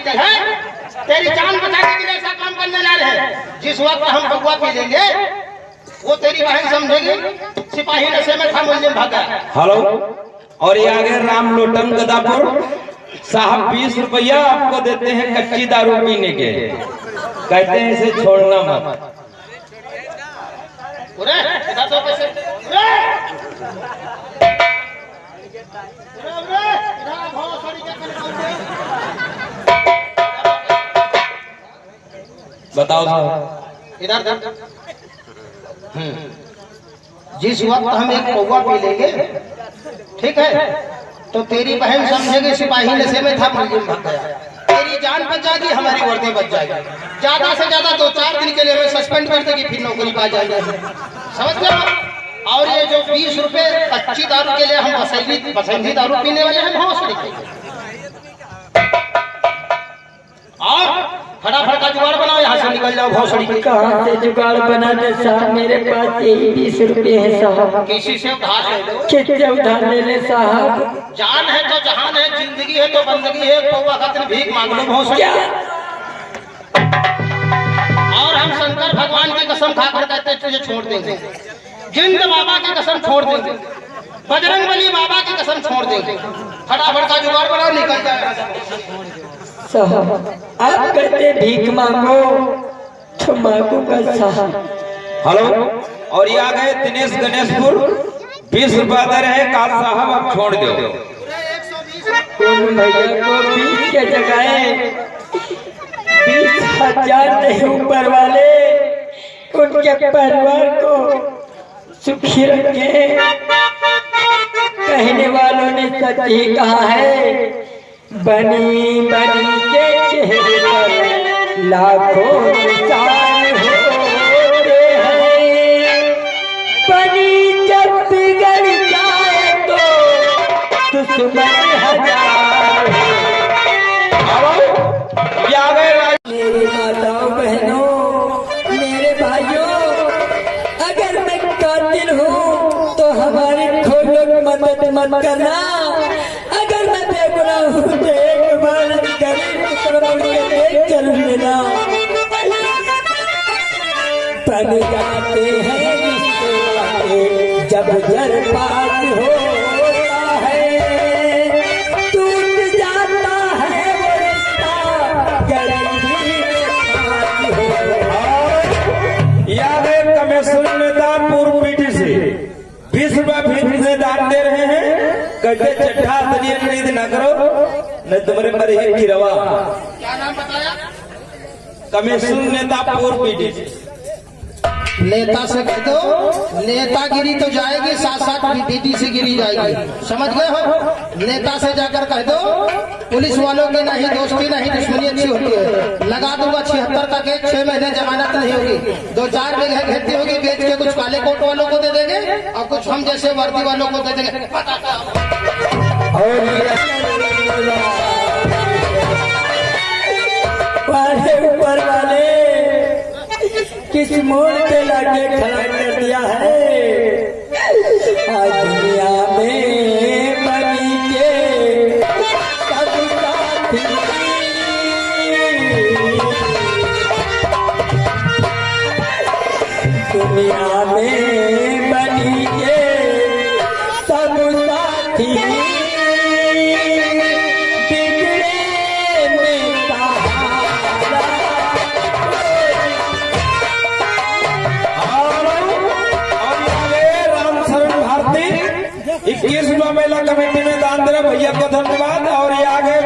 कहते हैं तेरी जान बचाने के लिए ऐसा काम करने जा रहे हैं। जिस वक्त हम भगवा पी लेंगे वो तेरी बहन समझेगी सिपाही नशे में था, मुल्जिम भागा। हेलो, और ये आगे राम लोटन गदापुर साहब 20 रुपया आपको देते हैं कच्ची दारू पीने के, कहते हैं इसे छोड़ना मत। बताओ इधर। जिस वक्त हम एक पौवा पी लेंगे, ठीक है, तो तेरी बहन समझेगी सिपाही नशे में था, मुल्जिम भाग गया। तेरी जान बच जाएगी, हमारी वर्दी बच जाएगी। ज्यादा से ज्यादा 2-4 दिन के लिए हमें सस्पेंड कर देगी, फिर नौकरी पा जाएगी। समझ गए? और ये जो 20 रुपए कच्ची दारू के लिए हम पसंदी दारू पीने वाले हैं, भौसड़ी के और फटाफट का जुगाड़ बनाओ, यहाँ से निकल जाओ। भौसड़ी कहाँ से जुगाड़ बनाते साहब, मेरे पास यही 20 रुपए है साहब। किसी से उधार ले लो। कितने उधार ले ले साहब? जान है तो जहान है, जिंदगी है तो बंदगी है, पौवा खातिर भीख मांग लो भौसड़ी। और हम शंकर भगवान की कसम खाकर कहते हैं तुझे छोड़ देंगे, जिंद बाबा की कसम छोड़ देंगे, बजरंगबली बाबा की कसम छोड़ देंगे। फटाफट का जुगाड़ बनाओ, निकल जाए साहब। आप कहते भीख मांगो तो मांगूंगा साहब। हेलो, और ये आ गए दिनेश गणेशपुर 20 रुपया दे रहे हैं, काल साहब आप छोड़ दो। उन भैया को 20 के जगह 20,000 नहीं, ऊपर वाले उनके परिवार को सुखी रखे। कहने वालों ने सच ही कहा है, बनी बनी के चेहरे पर लाखों निशान होते हैं। बनी जब बिगड़ जाए तो दुश्मन हजार। मेरी माताओं बहनों, मेरे भाइयों, अगर मैं कातिल हूँ तो हमारी खोलो मदद मत करना। अगर मैं बेगुनाह हूँ तो एक बार चल लेना। प्रण जाते हैं जब जर पात होता है, टूट जाता है वो रिश्ता, गरीबी याद है कमिश्नर नेता पूर्व पीटी से 20 रुपया फीस से दान दे रहे हैं, कहते चट्टा तनिया खरीद ना करो न तुम्हारे पर ही गिरवा। क्या नाम बताया? कमिश्नर नेता पूर्व पीटी से। नेता से कह दो, नेतागिरी तो जाएगी, साथ साथ पीटी से गिरी जाएगी। समझ गए हो? नेता से जाकर कह दो पुलिस वालों की नहीं दोस्ती नहीं दुश्मनी अच्छी होती है, लगा दूंगा 76 का केस, 6 महीने जमानत नहीं होगी, 2-4 बीघे खेती होगी, बेच के कुछ काले कोट वालों को दे देंगे और कुछ हम जैसे वर्दी वालों को दे देंगे। ऊपर वाले किस मोड़ पे लाके खड़ा कर दिया है। आज दुनिया में बनी के सब साथी, दुनिया में बनी के सब साथी, मेला कमेटी में दान दे रहे भैया को धन्यवाद। और ये आ गए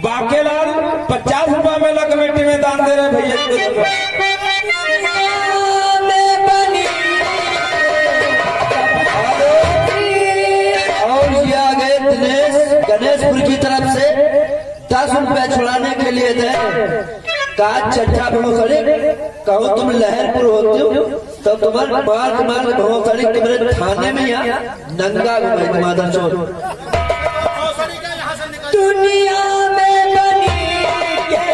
बाकेलाल 50 रुपया मेला कमेटी में दान दे रहे भैया को और ये आ गए दिनेश गणेशपुर की तरफ से 10 रुपया छुड़ाने के लिए थे। का चट्टा भोसड़ी कहो तुम लहरपुर होते हो तो तुम्हारे बात मार भोसड़ी तुम्हारे थाने में या नंगा घुमाई माता चोर। दुनिया में बनी के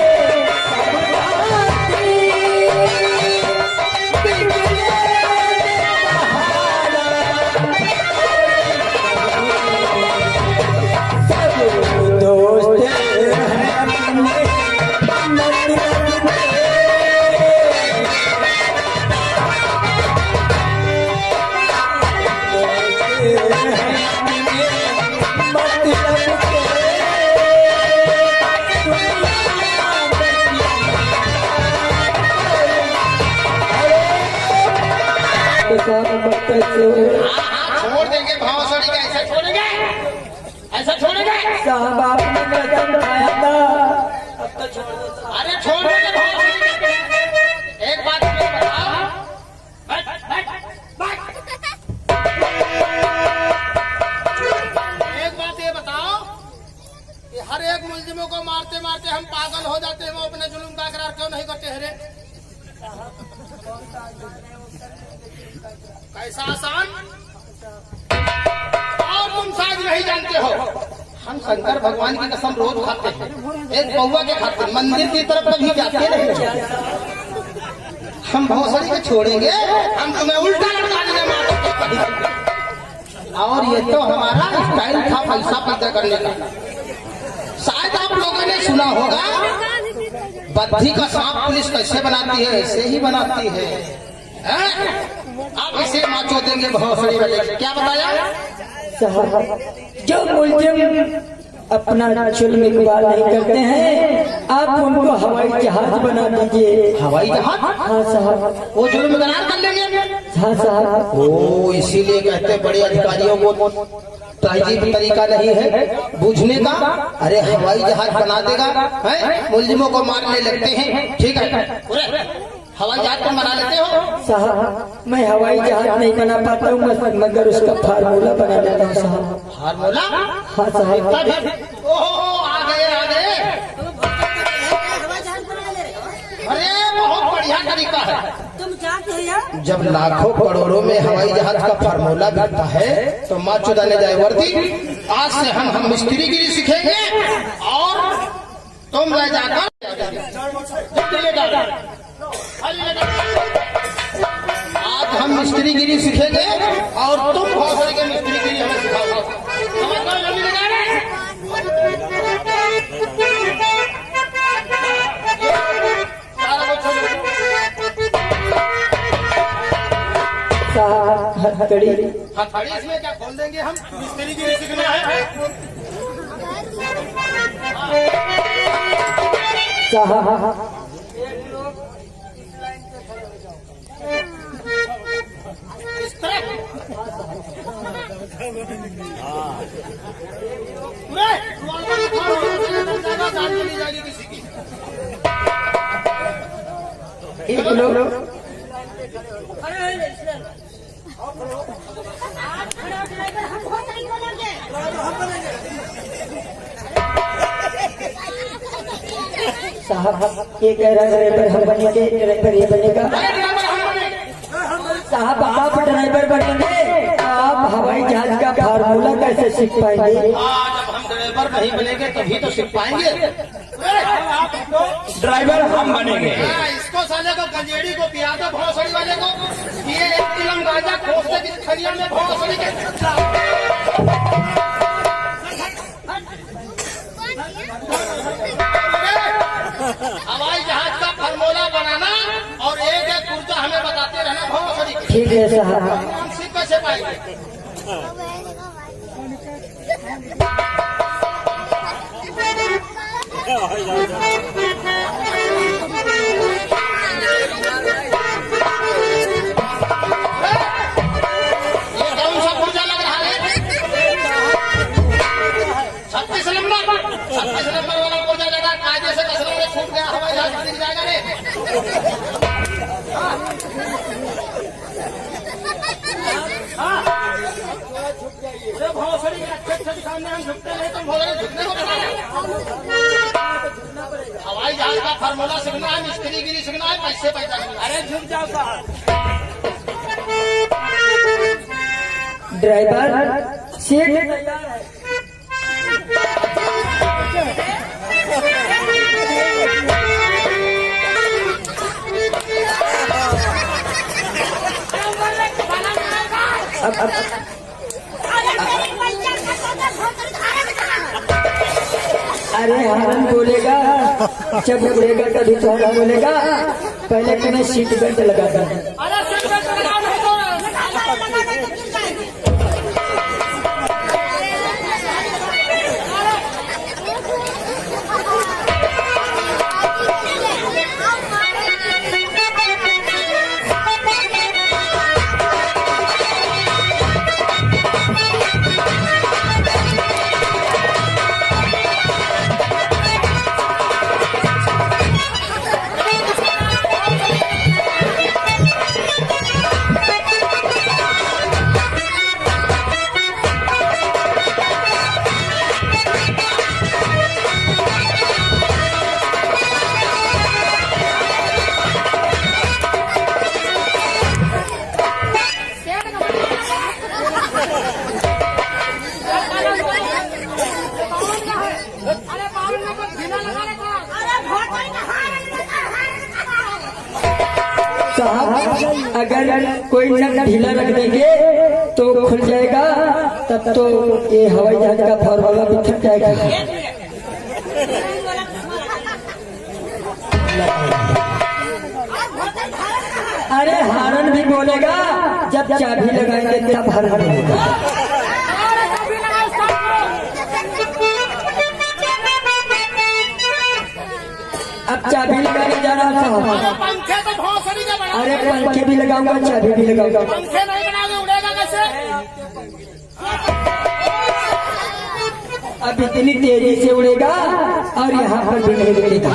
सब दोस्त कैसे हो? छोड़ देंगे भौसड़ी का, ऐसा छोड़ेंगे? ऐसा छोड़ेंगे? साहब आपने कसम खाया था। अरे छोड़ देंगे भौसड़ी का। एक बात मुझे बताओ, बैठ, बैठ, बैठ। एक बात ये बताओ कि हर एक मुलजिमों को मारते मारते हम पागल हो जाते हैं, वो अपने जुल्म का इकरार क्यों नहीं करते हैं रे? कैसा आसान? और तुम शायद नहीं जानते हो, हम शंकर भगवान की कसम रोज खाते हैं, एक पौवा के खाते, मंदिर की तरफ कभी जाते नहीं। हम भौसड़ी को छोड़ेंगे, हम तुम्हें उल्टा लटका देंगे माता के कभी। और ये तो हमारा स्टाइल था पैसा पैदा करने का। शायद आप लोगों ने सुना होगा, बद्धी का सांप पुलिस कैसे बनाती है, ऐसे ही बनाती है। आप इसे माचो देंगे भौसड़ी वाले, क्या बताया? साहब जो मुलजिम अपना जुल्म इकबाल नहीं करते हैं, आप उनको हवाई जहाज बना दीजिए। हवाई जहाज? हाँ साहब। वो जुल्म करार कर लेंगे। हाँ साहब। ओ, इसीलिए कहते हैं बड़े अधिकारियों को तहजीब तरीका नहीं है बूझने का। अरे हवाई जहाज बना देगा, है? मुलजिमों को मारने लगते हैं, ठीक है, हवाई जहाज तुम बना लेते हो? साहब मैं हवाई जहाज नहीं बना पाता हूँ, मगर उसका फार्मूला बना लेता हूँ साहब। फार्मूला? हाँ साहब। ओहो, आ गए, आ गए। अरे बहुत बढ़िया तरीका है। तुम क्या कहिए? जब लाखों करोड़ों में हवाई जहाज का फार्मूला बिकता है तो माँ चुदाने जाए वर्दी। आज से हम मिस्त्रीगिरी सीखेंगे और तुम रह जाकर आज हम मिस्त्रीगिरी सीखेंगे और तुम भौसड़ी के मिस्त्रीगिरी हमें सिखाओगे। समझ गए? जल्दी लगा रहे? साहब हथकड़ी। हथकड़ी इसमें क्या खोल देंगे हम? मिस्त्रीगिरी सीखना है। साहब इस तरह चली जाएगी किसी की। एक लोग साहब ये कह रहा है ड्राइवर हम बनेंगे, ड्राइवर ये बनेगा। साहब आप ड्राइवर बनेंगे, आप हवाई जहाज का फार्मूला कैसे सीख पाएंगे? जब हम ड्राइवर नहीं बनेंगे तभी तो सीख पाएंगे। ड्राइवर हम बनेंगे। इसको साले को गंजेड़ी को पिया दो भौसड़ी वाले को, ये एक किलम गांजा खोजते की खड़िया में भौसड़ी के। हवाई जहाज का फार्मूला बनाना और एक एक पुर्जा हमें बताते रहना भौसड़ी के। ठीक है साहब। हम सीख कैसे पाएंगे? ये कौन सा पुर्जा लग रहा है? 36 नंबर वाला पुर्जा ज्यादा कायदे से कसरों में छूट गया, हवाई जहाज गिर जाएगा रे। भौसड़ी के अच्छे अच्छे सामने हम झुकते नहीं, तुम भौसड़ी झुकने को बता रहे। हवाई जहाज का फार्मूला सीखना है, मिस्त्रीगिरी सीखना है, पैसे पैदा करना है। अरे झुक जाओ साहब। ड्राइवर सीट तैयार है। अरे हॉर्न बोलेगा, जब उड़ेगा तभी तो हॉर्न बोलेगा। पहले तुम्हें सीट बेल्ट लगा कर। साहब अगर कोई नट ढीला रख देंगे तो खुल जाएगा, तब तो ये हवाई जहाज का फॉर्मूला भी थक जाएगा। अरे हारन भी बोलेगा जब चाबी लगाएंगे तब हारन बोलेगा। अब चाबी लगाने जा रहा था। पंखे तो बहुत सारी जगह बना। अरे पंखे भी लगाऊंगा, चाबी भी लगाऊंगा। पंखे नहीं बनाओगे उड़ेगा कैसे? अब इतनी तेजी से उड़ेगा और यहाँ पर भी नहीं रुकेगा।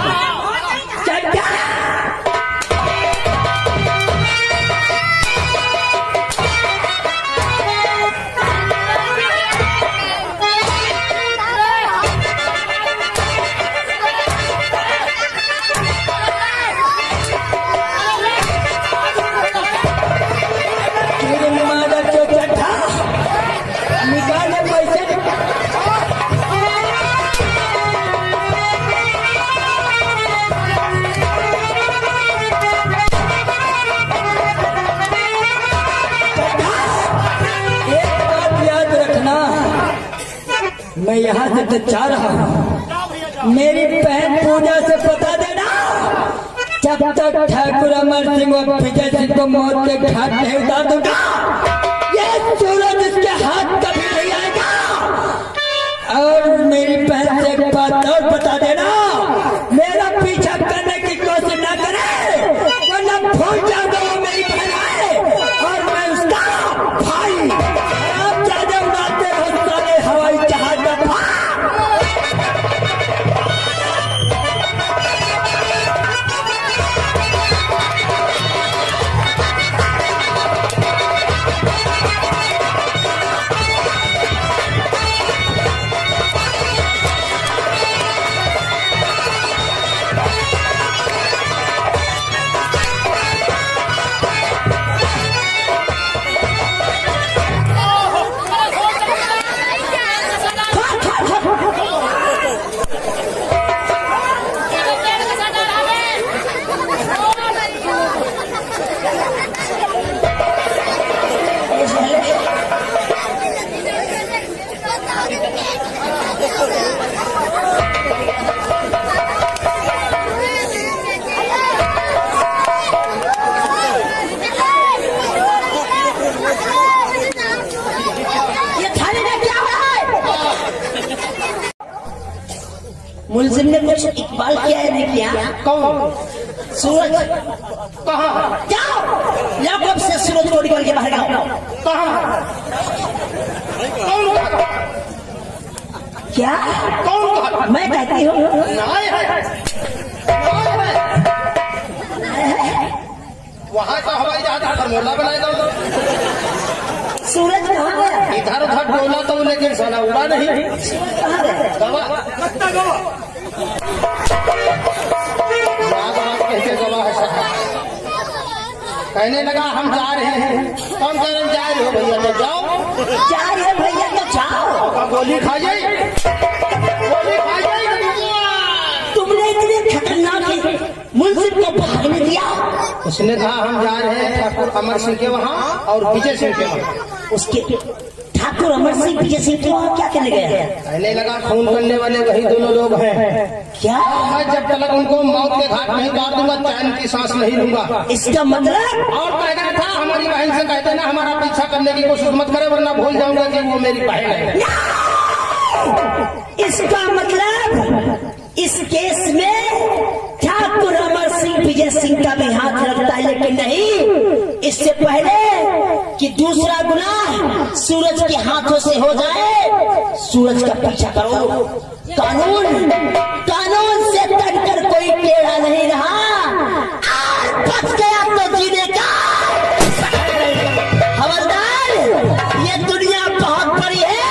मैं यहाँ से तो जा रहा हूँ, मेरी बहन पूजा से बता देना जब तक ठाकुर अमर सिंह और विजय सिंह को मौत के घाट नहीं उतार दूंगा, ये सूरज इसके हाथ कभी नहीं आएगा। और मेरी बहन से एक बात और बता देना, मेरा पीछा करने की कोशिश ना करे, वरना भूल जाऊंगा वो मेरी बहन है और मैं उसका भाई। आप ज्यादा उड़ाते हो सारे हवाई जहाज का मुलजिम ने कुछ इकबाल किया है नहीं किया? कौन? सूरज कहाँ? जाओ लैपटॉप से सूरज को निकल के बाहर आओ। कहाँ? कौन कहा? क्या कौन कहा? मैं कहती हूँ नाय है। वहाँ का हवाई जहाज फॉर्मूला बनाएगा उधर। सूरज कहाँ गया? इधर उधर डोला तो लेकिन साला उड़ा नहीं। कहाँ गया? गवा कैसे गवा है साहब? कहने लगा हम जा रहे हैं। कौन कह रहे जा रहे हो भैया? तो जाओ। जा रहे भैया तो जाओ। गोली खा जाए, गोली खा जाए। तुमने इतने खतरनाक मुलजिम को भागने दिया? उसने कहा हम जा रहे हैं ठाकुर अमर सिंह के वहाँ और विजय सिंह के वहाँ। उसके ठाकुर अमर सिंह विजय सिंह के वहाँ क्या करने गया? कहने लगा खून करने वाले वही दोनों लोग हैं। क्या? मैं जब तक उनको मौत के घाट नहीं उतार दूंगा चैन की सांस नहीं लूंगा। इसका मतलब? और कहना था हमारी बहन से कहते ना हमारा पीछा करने की कोशिश मत करे वरना भूल जाऊंगा कि वो मेरी बहन है। इसका मतलब इस केस में ठाकुर अमर सिंह विजय सिंह का भी हाथ लगता है, लेकिन नहीं, इससे पहले कि दूसरा गुनाह सूरज के हाथों से हो जाए, सूरज का पीछा करो। कानून कानून से तड़कर कोई टेढ़ा नहीं रहा। आज बच गया तो जीने का। खबरदार, ये दुनिया बहुत बड़ी है।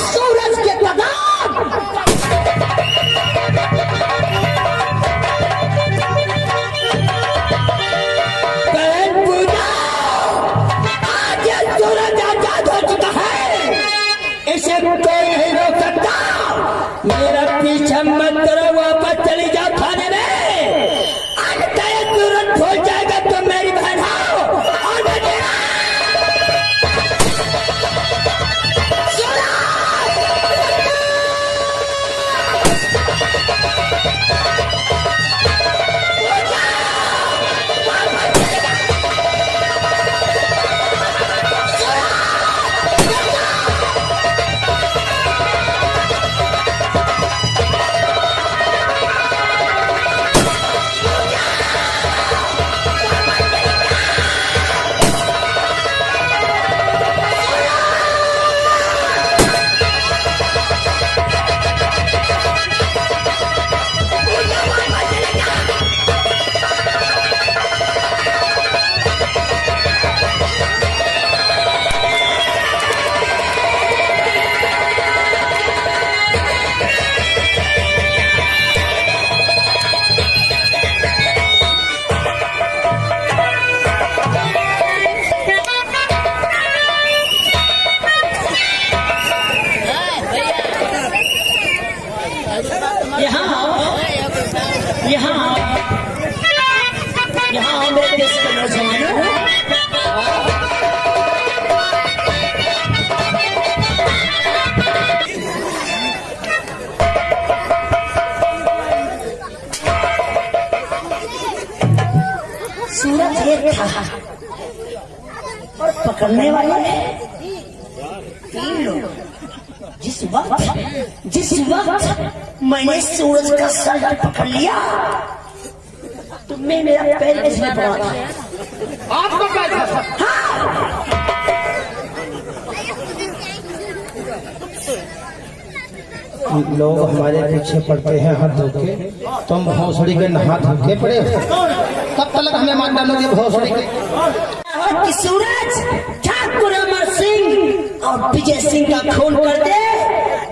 सूरज के कदम बहन पूजा, आज ये सूरज आजाद हो चुका है, इसे कोई नहीं रोक सकता। मेरा पीछा मत यहाँ मेरे देश के नौजवान सूरज एक था और पकड़ने वाले 3 लोग। जिस वक्त मैंने सूरज का सर पकड़ लिया तो मेरा पैर इसमें पड़ा था। आपको क्या था? लोग हमारे पीछे पड़ते हैं हाथ धो के, तुम भोसड़ी के नहा धो के पड़े हो। कब तक हमें मार डालोगे भोसड़ी के? कि सूरज ठाकुर अमर सिंह और विजय सिंह का खून कर दे,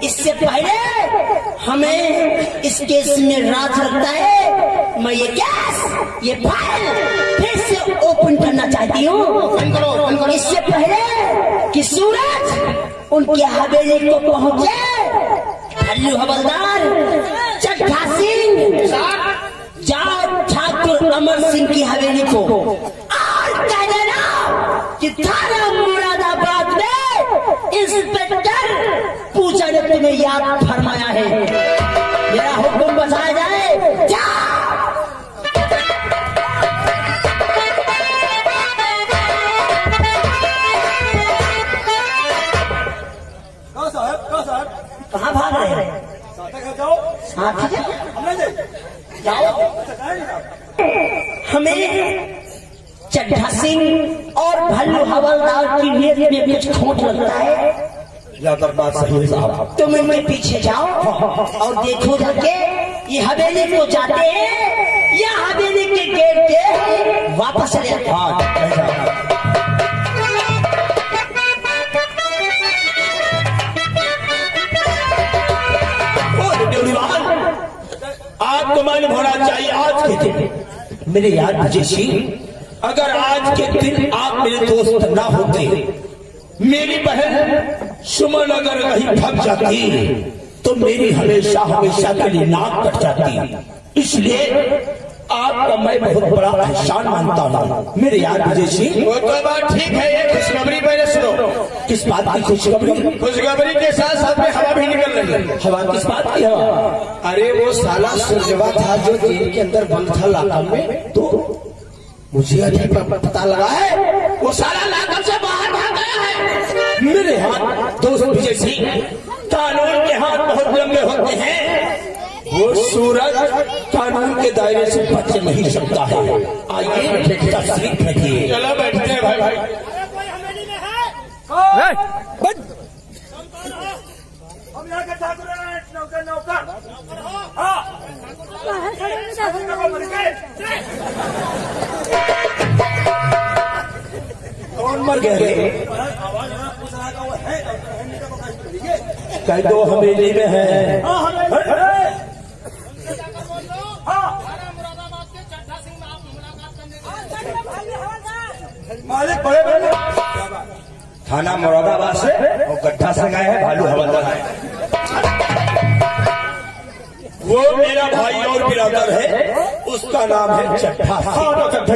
इससे पहले हमें इस केस में राज लगता है। मैं ये फाइल फिर से ओपन करना चाहती हूँ। इससे पहले कि सूरज उनकी हवेली को पहुँचे, हल्लू हवलदार चड्ढा सिंह जाओ ठाकुर अमर सिंह की हवेली को और कह देना कि थाना मुरादाबाद में इंस्पेक्टर पूजा ने तुम्हें याद फरमाया है। मेरा हुक्म बजाया जाए। जाओ। कहाँ भाग रहे हैं? साथ जाओ। हमें चड्ढा सिंह और भल्लू हवलदार की नीयत में कुछ खोट लगता है। बात सही है साहब। तुम इनके पीछे जाओ और देखो जाके ये हवेली को जाते हैं या हवेली के गेट के वापस चले जाते हैं। आज तो मालूम होना चाहिए आज के दिन मेरे यार विजय सिंह, अगर आज के दिन आप मेरे दोस्त ना होते, मेरी बहन सुमन अगर कहीं फंस जाती तो मेरी हमेशा के लिए नाक कट जाती। इसलिए आपका मैं बहुत बड़ा एहसान मानता हूँ मेरे यार विजय सिंह। वो तो बात ठीक है, ये खुशखबरी पहले सुनो। किस बात की खुशखबरी? खुशखबरी के साथ साथ में हवा भी निकल रही है। हवा किस बात की हवा? अरे वो साला सुरजवा था जो जेल के अंदर बंद था लाकअप में, तो मुझे अभी पता लगा है वो साला लाकअप से बाहर भाग गया है। मेरे हाथ दोस्त विजय सिंह, कानून के हाथ बहुत लंबे होते हैं। वो सूरज कानून के दायरे से बच नहीं सकता है। आइए तशरीफ रखिए। चलो बैठते हैं भाई। कोई हवेली में है? हम यहाँ के ठाकुर हैं, नौकर। हाँ। कौन मर गए? कह दो हवेली में है। मुरादाबाद के चड्ढा सिंह में आप मुलाकात करने मालिक बड़े बड़े थाना मुरादाबाद से और गड्ढा से गए हैं भालू हवलदार। वो मेरा भाई और बिरादर है, उसका नाम है चड्ढा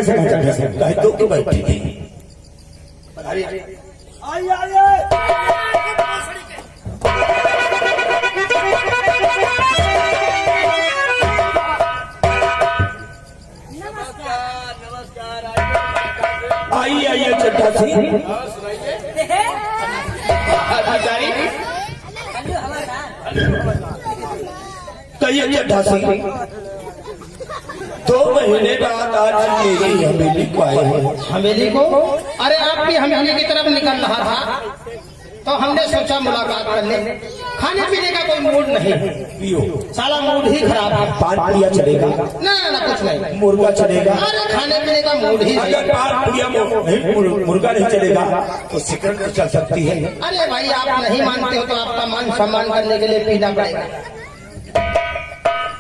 सिंह। कह दो कि बैठी थी। आइए आइए चड्ढा सिंह। कहिए चड्ढा सिंह, 2 महीने बाद आज मेरी हवेली को आए हैं। हवेली को? अरे आपकी हवेली की तरफ निकल रहा था तो हमने सोचा मुलाकात कर ले। खाने पीने का कोई मूड नहीं, पियो। साला मूड ही खराब है। पान पिया चलेगा? ना कुछ नहीं। मुर्गा चलेगा? अरे खाने पीने का मूड ही नहीं। अगर पान पिया मुर्गा नहीं चलेगा तो सिगरेट चल सकती है। अरे भाई आप नहीं मानते हो तो आपका मान सम्मान करने के लिए पीना पड़ेगा।